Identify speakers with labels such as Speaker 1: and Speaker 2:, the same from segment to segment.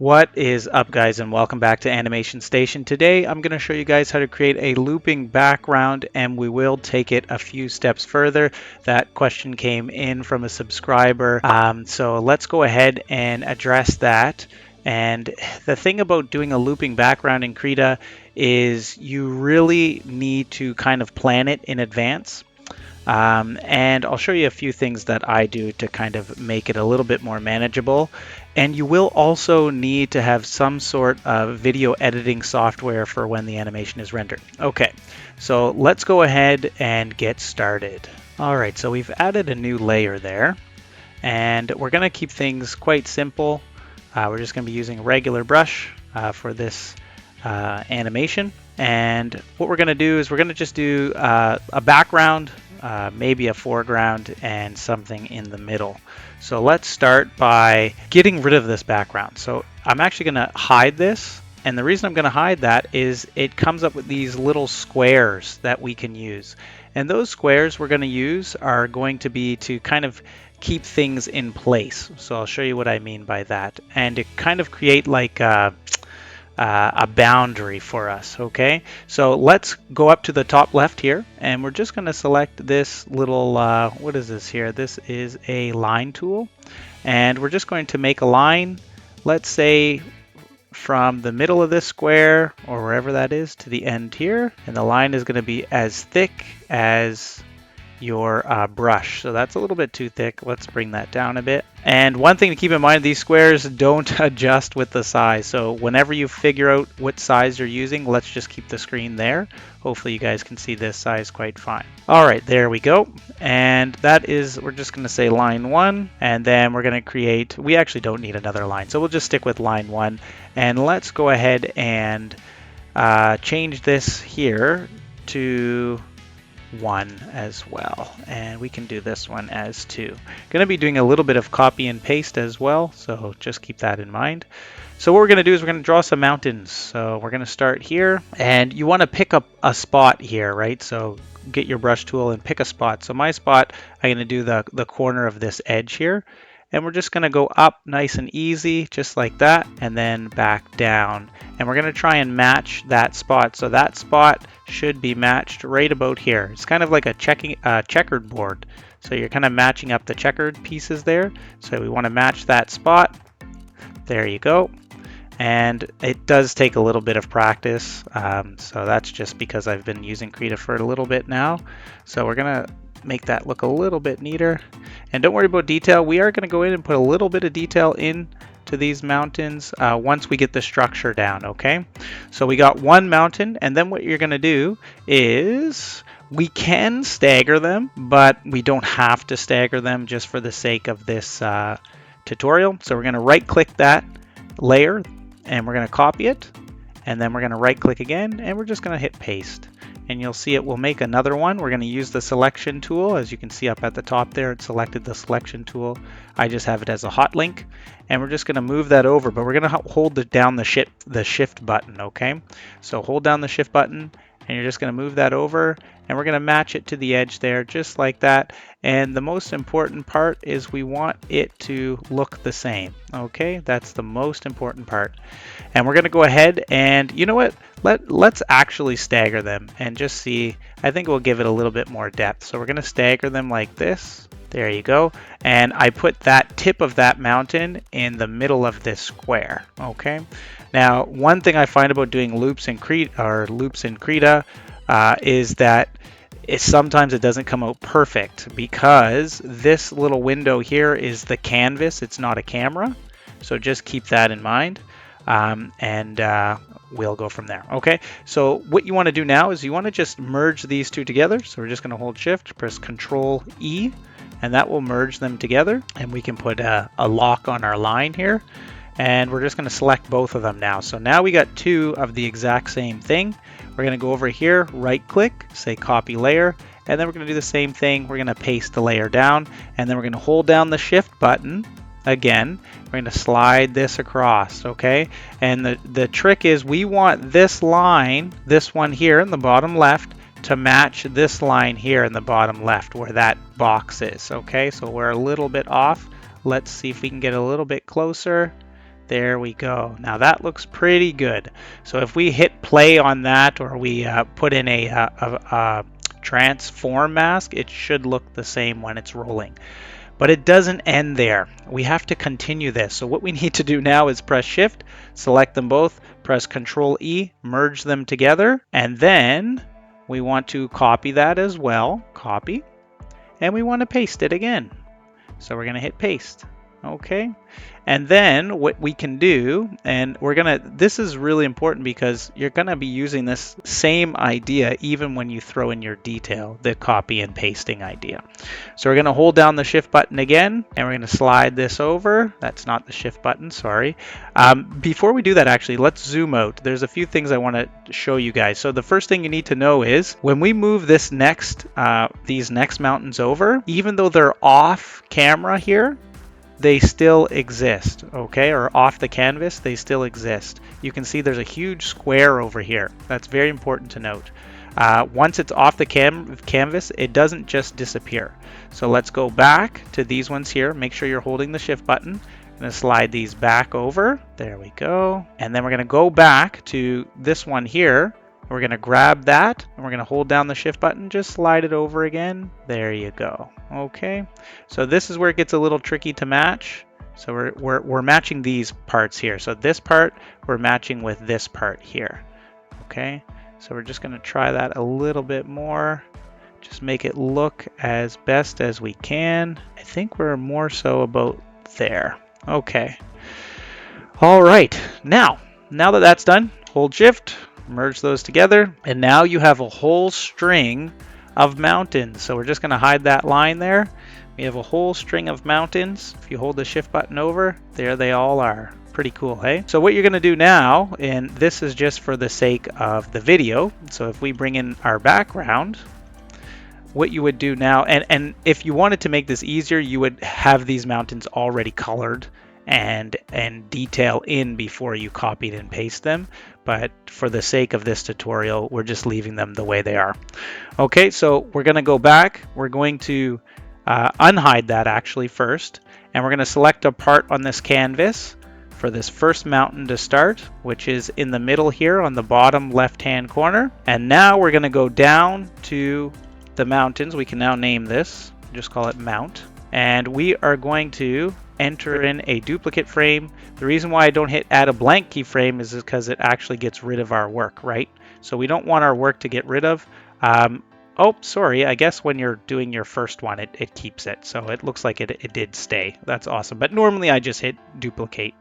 Speaker 1: What is up, guys, and welcome back to Animation Station. Today I'm going to show you guys how to create a looping background, and we will take it a few steps further. That question came in from a subscriber, so let's go ahead and address that. And the thing about doing a looping background in Krita is you really need to kind of plan it in advance. And I'll show you a few things that I do to kind of make it a little bit more manageable. And you will also need to have some sort of video editing software for when the animation is rendered. Okay, so let's go ahead and get started. All right, so we've added a new layer there, and we're going to keep things quite simple. We're just going to be using a regular brush for this animation. And what we're going to do is we're going to just do a background, maybe a foreground, and something in the middle. So let's start by getting rid of this background. So I'm actually going to hide this. And the reason I'm going to hide that is it comes up with these little squares that we can use. And those squares we're going to use are going to be to kind of keep things in place. So I'll show you what I mean by that. And to kind of create like a boundary for us. Okay, so let's go up to the top left here, and we're just going to select this little what is this here? This is a line tool, and we're just going to make a line, let's say from the middle of this square or wherever that is to the end here, and the line is going to be as thick as your brush. So that's a little bit too thick. Let's bring that down a bit. And one thing to keep in mind, these squares don't adjust with the size. So whenever you figure out what size you're using, let's just keep the screen there. Hopefully you guys can see this size quite fine. All right, there we go. And that is, we're just going to say line 1, and then we're going to create, we actually don't need another line, so we'll just stick with line 1. And let's go ahead and change this here to 1 as well, and we can do this one as 2. Going to be doing a little bit of copy and paste as well, so just keep that in mind. So what we're going to do is we're going to draw some mountains. So we're going to start here, and you want to pick up a spot here, right? So get your brush tool and pick a spot. So my spot, I'm going to do the corner of this edge here, and we're just going to go up nice and easy, just like that, and then back down. And we're going to try and match that spot. So that spot should be matched right about here. It's kind of like a checkered board. So you're kind of matching up the checkered pieces there. So we want to match that spot. There you go. And it does take a little bit of practice. So that's just because I've been using Krita for a little bit now. So we're going to make that look a little bit neater. And don't worry about detail. We are going to go in and put a little bit of detail in to these mountains once we get the structure down. Okay, so we got one mountain, and then what you're going to do is we can stagger them, but we don't have to stagger them just for the sake of this tutorial. So we're going to right click that layer, and we're going to copy it, and then we're going to right click again, and we're just going to hit paste. And you'll see it will make another one. We're going to use the selection tool. As you can see up at the top there, it selected the selection tool. I just have it as a hot link, and we're just going to move that over, but we're going to hold down the shift button, okay? So hold down the shift button, and you're just going to move that over, and we're going to match it to the edge there, just like that. And the most important part is we want it to look the same, okay? That's the most important part. And we're going to go ahead and, you know what? Let's actually stagger them and just see. I think we'll give it a little bit more depth. So we're going to stagger them like this. There you go. And I put that tip of that mountain in the middle of this square, okay? Now, one thing I find about doing loops in Krita is that sometimes it doesn't come out perfect because this little window here is the canvas. It's not a camera. So just keep that in mind. We'll go from there. Okay, so what you want to do now is you want to just merge these two together. So we're just going to hold shift, press Control E, and that will merge them together. And we can put a lock on our line here. And we're just going to select both of them now. So now we got two of the exact same thing. We're going to go over here, right click, say copy layer, and then we're going to do the same thing. We're going to paste the layer down, and then we're going to hold down the shift button again. We're going to slide this across, okay? And the trick is we want this line, this one here in the bottom left, to match this line here in the bottom left where that box is, okay? So we're a little bit off. Let's see if we can get a little bit closer. There we go. Now that looks pretty good. So if we hit play on that, or we put in a transform mask, it should look the same when it's rolling. But it doesn't end there. We have to continue this. So what we need to do now is press Shift, select them both, press Control E, merge them together, and then we want to copy that as well. Copy. And we want to paste it again. So we're going to hit paste. Okay. And then what we can do, and this is really important because you're going to be using this same idea even when you throw in your detail, the copy and pasting idea. So we're going to hold down the shift button again, and we're going to slide this over. That's not the shift button, sorry. Before we do that, actually, let's zoom out. There's a few things I want to show you guys. So the first thing you need to know is when we move these next mountains over, even though they're off camera here, they still exist, okay? Or off the canvas, they still exist. You can see there's a huge square over here. That's very important to note. Once it's off the canvas, it doesn't just disappear. So let's go back to these ones here. Make sure you're holding the shift button. I'm going to slide these back over. There we go. And then we're going to go back to this one here. We're going to grab that, and we're going to hold down the shift button, just slide it over again. There you go. Okay, so this is where it gets a little tricky to match. So we're matching these parts here. So this part we're matching with this part here. Okay, so we're just going to try that a little bit more. Just make it look as best as we can. I think we're more so about there. Okay. All right, now that that's done, hold shift, merge those together, and now you have a whole string of mountains. So we're just going to hide that line there. We have a whole string of mountains. If you hold the shift button over, there they all are. Pretty cool, hey? So what you're going to do now, and this is just for the sake of the video, so if we bring in our background, what you would do now, and if you wanted to make this easier, you would have these mountains already colored and detail in before you copied and paste them. But for the sake of this tutorial, we're just leaving them the way they are. Okay, so we're going to go back. We're going to unhide that actually first, and we're going to select a part on this canvas for this first mountain to start, which is in the middle here on the bottom left-hand corner. And now we're going to go down to the mountains. We can now name this, just call it Mount. And we are going to enter in a duplicate frame. The reason why I don't hit add a blank keyframe is because it actually gets rid of our work, right? So we don't want our work to get rid of. Oh, sorry, I guess when you're doing your first one, it keeps it. So it looks like it did stay. That's awesome. But normally I just hit duplicate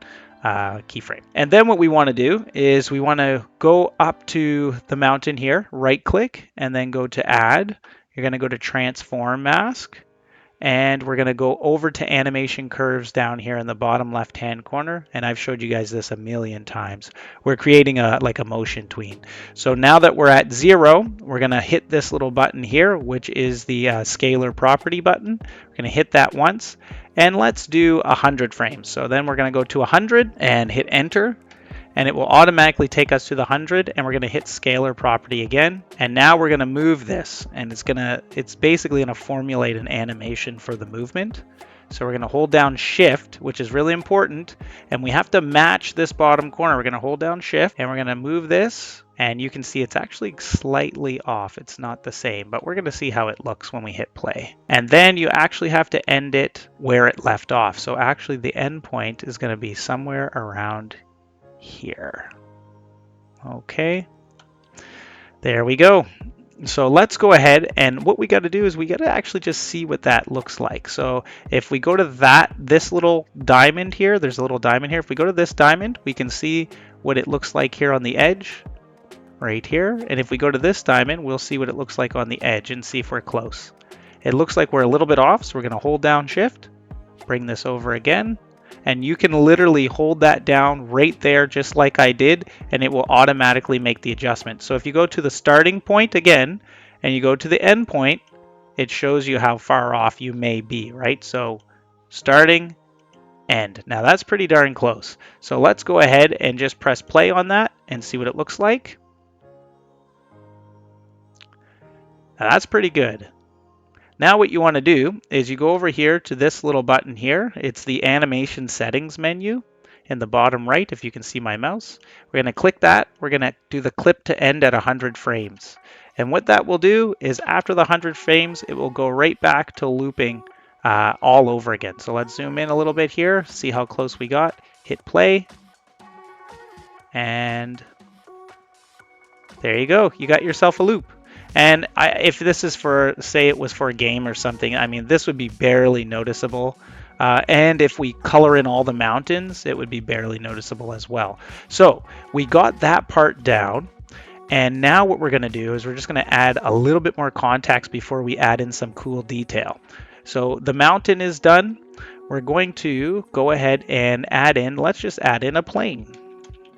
Speaker 1: keyframe. And then what we want to do is we want to go up to the mountain here, right click, and then go to add. You're going to go to transform mask. And we're going to go over to animation curves down here in the bottom left hand corner, and I've showed you guys this a million times. We're creating a motion tween. So now that we're at 0, we're going to hit this little button here, which is the scalar property button. We're going to hit that once, and let's do 100 frames. So then we're going to go to 100 and hit enter, and it will automatically take us to the 100, and we're going to hit scalar property again. And now we're going to move this, and it's basically going to formulate an animation for the movement. So we're going to hold down shift, which is really important, and we have to match this bottom corner. We're going to hold down shift, and we're going to move this, and you can see it's actually slightly off. It's not the same, but we're going to see how it looks when we hit play. And then you actually have to end it where it left off. So actually the end point is going to be somewhere around here. Okay, there we go. So let's go ahead, and what we got to do is we got to actually just see what that looks like. So if we go to this little diamond here, there's a little diamond here. If we go to this diamond, we can see what it looks like here on the edge right here. And if we go to this diamond, we'll see what it looks like on the edge and see if we're close. It looks like we're a little bit off, so we're going to hold down shift, bring this over again, and you can literally hold that down right there just like I did, and it will automatically make the adjustment. So if you go to the starting point again and you go to the end point, it shows you how far off you may be, right? So starting, end. Now that's pretty darn close. So let's go ahead and just press play on that and see what it looks like. Now that's pretty good. Now what you want to do is you go over here to this little button here. It's the animation settings menu. in the bottom right, if you can see my mouse. We're going to click that. We're going to do the clip to end at 100 frames. And what that will do is after the 100 frames, it will go right back to looping all over again. So let's zoom in a little bit here, see how close we got. Hit play. And there you go. You got yourself a loop. And if this is for, say it was for a game or something, I mean, this would be barely noticeable. And if we color in all the mountains, it would be barely noticeable as well. So we got that part down. And now what we're going to do is we're just going to add a little bit more context before we add in some cool detail. So the mountain is done. We're going to go ahead and add in, let's just add in a plane.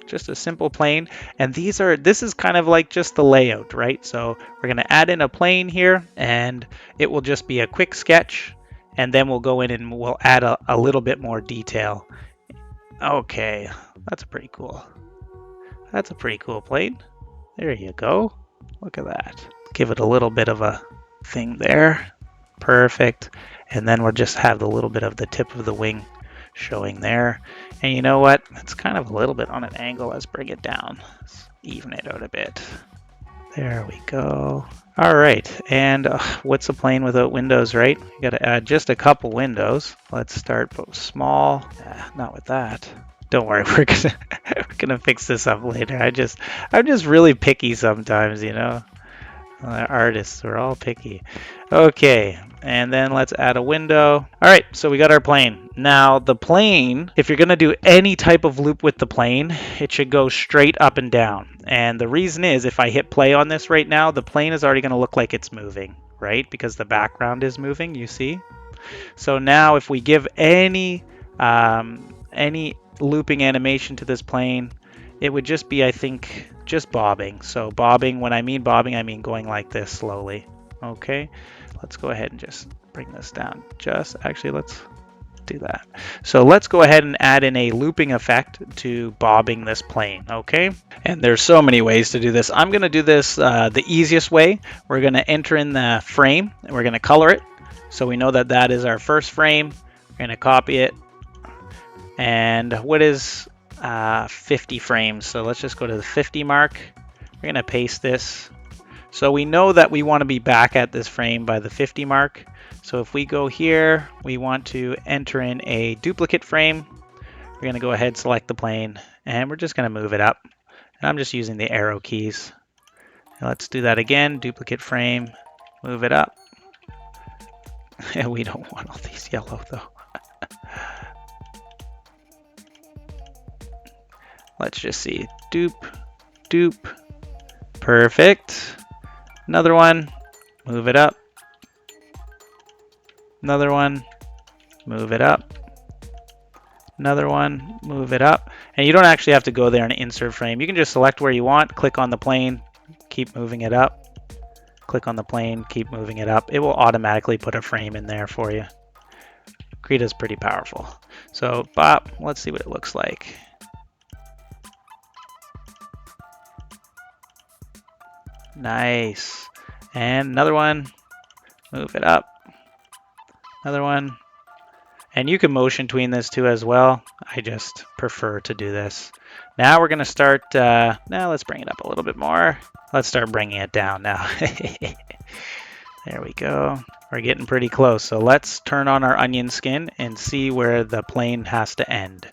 Speaker 1: Just a simple plane, and this is kind of like just the layout, right? So we're going to add in a plane here, and it will just be a quick sketch, and then we'll go in and we'll add a little bit more detail. Okay, that's pretty cool. That's a pretty cool plane. There you go. Look at that. Give it a little bit of a thing there. Perfect. And then we'll just have the little bit of the tip of the wing showing there. And you know what? It's kind of a little bit on an angle. Let's bring it down. Let's even it out a bit. There we go. All right. And what's a plane without windows, right? You got to add just a couple windows. Let's start small. Not with that. Don't worry, we're gonna fix this up later. I'm just really picky sometimes, you know. Artists are all picky. Okay, and then let's add a window. All right, so we got our plane. Now the plane, if you're gonna do any type of loop with the plane, it should go straight up and down. And the reason is, if I hit play on this right now, the plane is already gonna look like it's moving, right? Because the background is moving, you see? So now if we give any looping animation to this plane, it would just be, I think, just bobbing. So bobbing, when I mean bobbing, I mean going like this slowly. Okay, let's go ahead and just bring this down. Actually, let's do that. So let's go ahead and add in a looping effect to bobbing this plane, okay? And there's so many ways to do this. I'm gonna do this the easiest way. We're gonna enter in the frame, and we're gonna color it. So we know that that is our first frame. We're gonna copy it. And what is 50 frames? So let's just go to the 50 mark. We're gonna paste this. So we know that we want to be back at this frame by the 50 mark. So if we go here, we want to enter in a duplicate frame. We're gonna go ahead, select the plane, and we're just gonna move it up. And I'm just using the arrow keys. And let's do that again, duplicate frame, move it up. We don't want all these yellow though. Let's just see, dupe, perfect. Another one, move it up. Another one, move it up. Another one, move it up. And you don't actually have to go there and insert frame. You can just select where you want, click on the plane, keep moving it up. Click on the plane, keep moving it up. It will automatically put a frame in there for you. Krita is pretty powerful. So, bop, let's see what it looks like. Nice. And another one, move it up. Another one. And you can motion between this too as well. I just prefer to do this. Now we're going to start, now let's bring it up a little bit more. Let's start bringing it down now. There we go. We're getting pretty close. So let's turn on our onion skin and see where the plane has to end.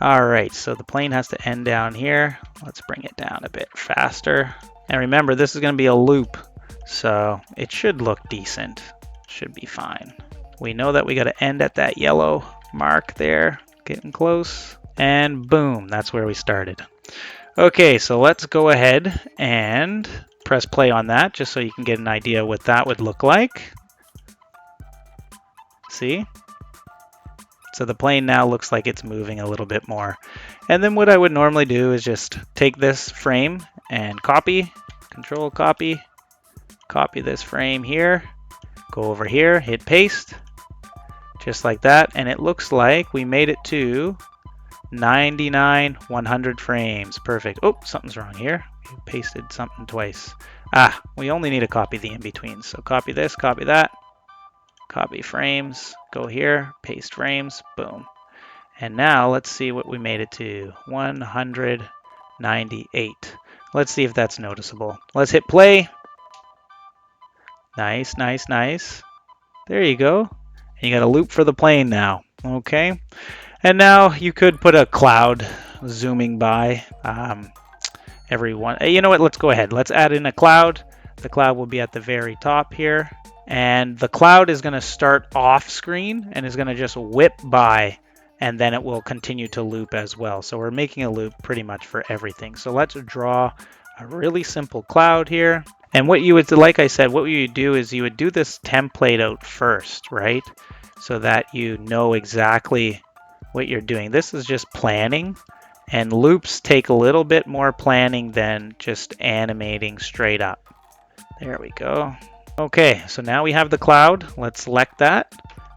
Speaker 1: All right, so the plane has to end down here. Let's bring it down a bit faster. And remember, this is going to be a loop, so it should look decent. Should be fine. We know that we got to end at that yellow mark there, getting close. And boom, that's where we started. Okay, so let's go ahead and press play on that just so you can get an idea what that would look like. See? So the plane now looks like it's moving a little bit more. And then what I would normally do is just take this frame and copy, control copy this frame here, go over here, hit paste, just like that. And it looks like we made it to 99, 100 frames. Perfect. Oh, something's wrong here. We pasted something twice. We only need to copy the in-between. So copy this, copy that, copy frames, go here, paste frames, boom. And now let's see what we made it to, 198. Let's see if that's noticeable. Let's hit play. Nice, nice, nice. There you go. And you got a loop for the plane now. Okay. And now you could put a cloud zooming by every one. You know what? Let's go ahead. Let's add in a cloud. The cloud will be at the very top here. And the cloud is going to start off screen and is going to just whip by, and then it will continue to loop as well. So we're making a loop pretty much for everything. So let's draw a really simple cloud here. And what you would, like I said, what you would do is you would do this template out first, right? So that you know exactly what you're doing. This is just planning, and loops take a little bit more planning than just animating straight up. There we go. Okay, so now we have the cloud. Let's select that,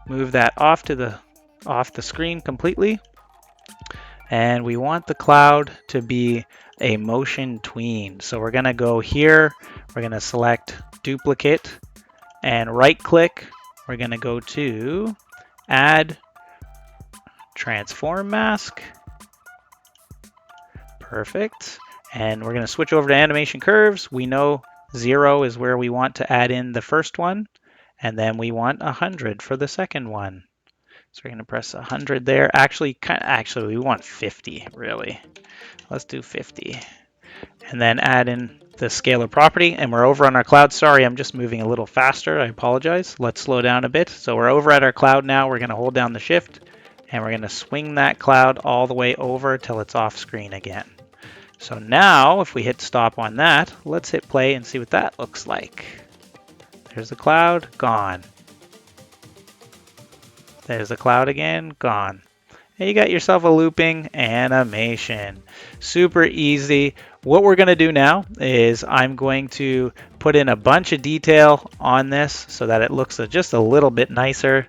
Speaker 1: move that off the screen completely. And we want the cloud to be a motion tween. So we're gonna go here, we're gonna select duplicate and right click. We're gonna go to add transform mask. Perfect. And we're gonna switch over to animation curves. We know 0 is where we want to add in the first one, and then we want 100 for the second one. So we're going to press 100 there. Actually, we want 50, really. Let's do 50. And then add in the scalar property, and we're over on our cloud. Sorry, I'm just moving a little faster. I apologize. Let's slow down a bit. So we're over at our cloud now. We're going to hold down the shift, and we're going to swing that cloud all the way over till it's off screen again. So now, if we hit stop on that, let's hit play and see what that looks like. There's the cloud, gone. There's the cloud again, gone. And you got yourself a looping animation. Super easy. What we're going to do now is I'm going to put in a bunch of detail on this so that it looks just a little bit nicer.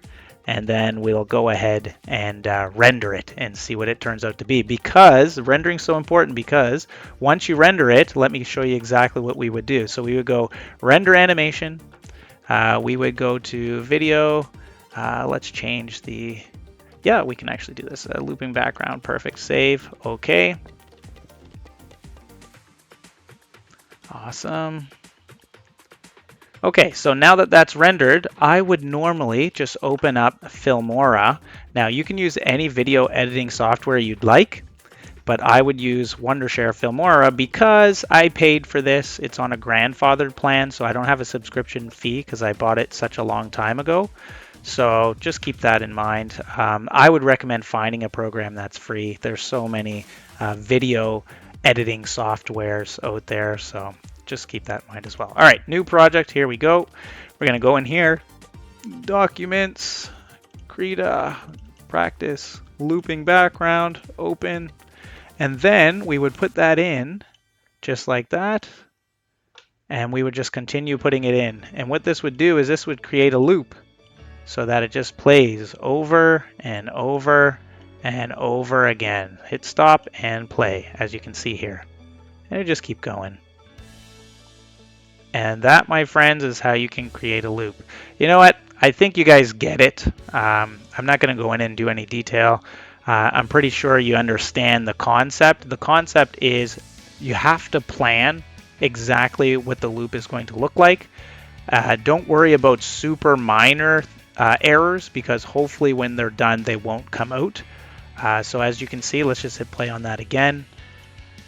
Speaker 1: And then we'll go ahead and render it and see what it turns out to be. Because rendering is so important, because once you render it, let me show you exactly what we would do. So we would go render animation. We would go to video. Let's change the, yeah, we can actually do this. Looping background, perfect, save, okay. Awesome. Okay, so now that that's rendered, I would normally just open up Filmora. Now you can use any video editing software you'd like, but I would use Wondershare Filmora because I paid for this. It's on a grandfathered plan, so I don't have a subscription fee because I bought it such a long time ago. So just keep that in mind. I would recommend finding a program that's free. There's so many video editing softwares out there, so just keep that in mind as well. All right, new project, here we go. We're gonna go in here, documents, Krita, practice, looping background, open, and then we would put that in just like that, and we would just continue putting it in. And what this would do is this would create a loop so that it just plays over and over and over again. Hit stop and play, as you can see here. And it just keep going. And that, my friends, is how you can create a loop. You know what? I think you guys get it. I'm not going to go in and do any detail. I'm pretty sure you understand the concept. The concept is you have to plan exactly what the loop is going to look like. Don't worry about super minor errors, because hopefully when they're done, they won't come out. So as you can see, let's just hit play on that again.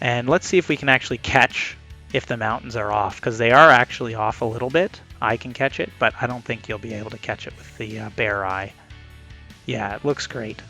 Speaker 1: And let's see if we can actually catch if the mountains are off, because they are actually off a little bit. I can catch it, but I don't think you'll be able to catch it with the bare eye. Yeah, it looks great.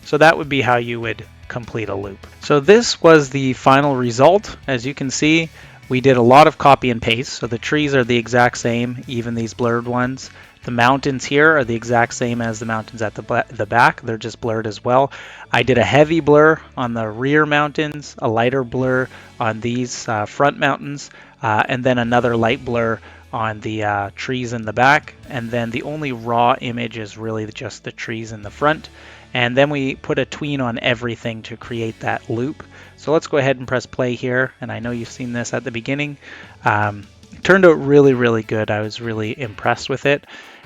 Speaker 1: So that would be how you would complete a loop. So this was the final result. As you can see, we did a lot of copy and paste. So the trees are the exact same, even these blurred ones. The mountains here are the exact same as the mountains at the back. They're just blurred as well. I did a heavy blur on the rear mountains, a lighter blur on these front mountains, and then another light blur on the trees in the back. And then the only raw image is really just the trees in the front. And then we put a tween on everything to create that loop. So let's go ahead and press play here. And I know you've seen this at the beginning. It turned out really, really good. I was really impressed with it.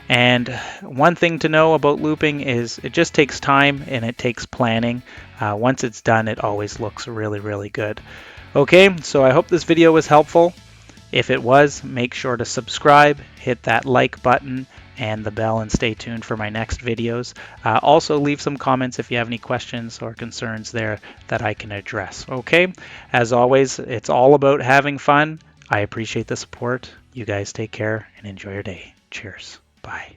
Speaker 1: And one thing to know about looping is it just takes time and it takes planning. Once it's done, it always looks really, really good. Okay, so I hope this video was helpful. If it was, make sure to subscribe, hit that like button and the bell, and stay tuned for my next videos. Also, leave some comments if you have any questions or concerns there that I can address. Okay, as always, it's all about having fun. I appreciate the support. You guys take care and enjoy your day. Cheers. Bye.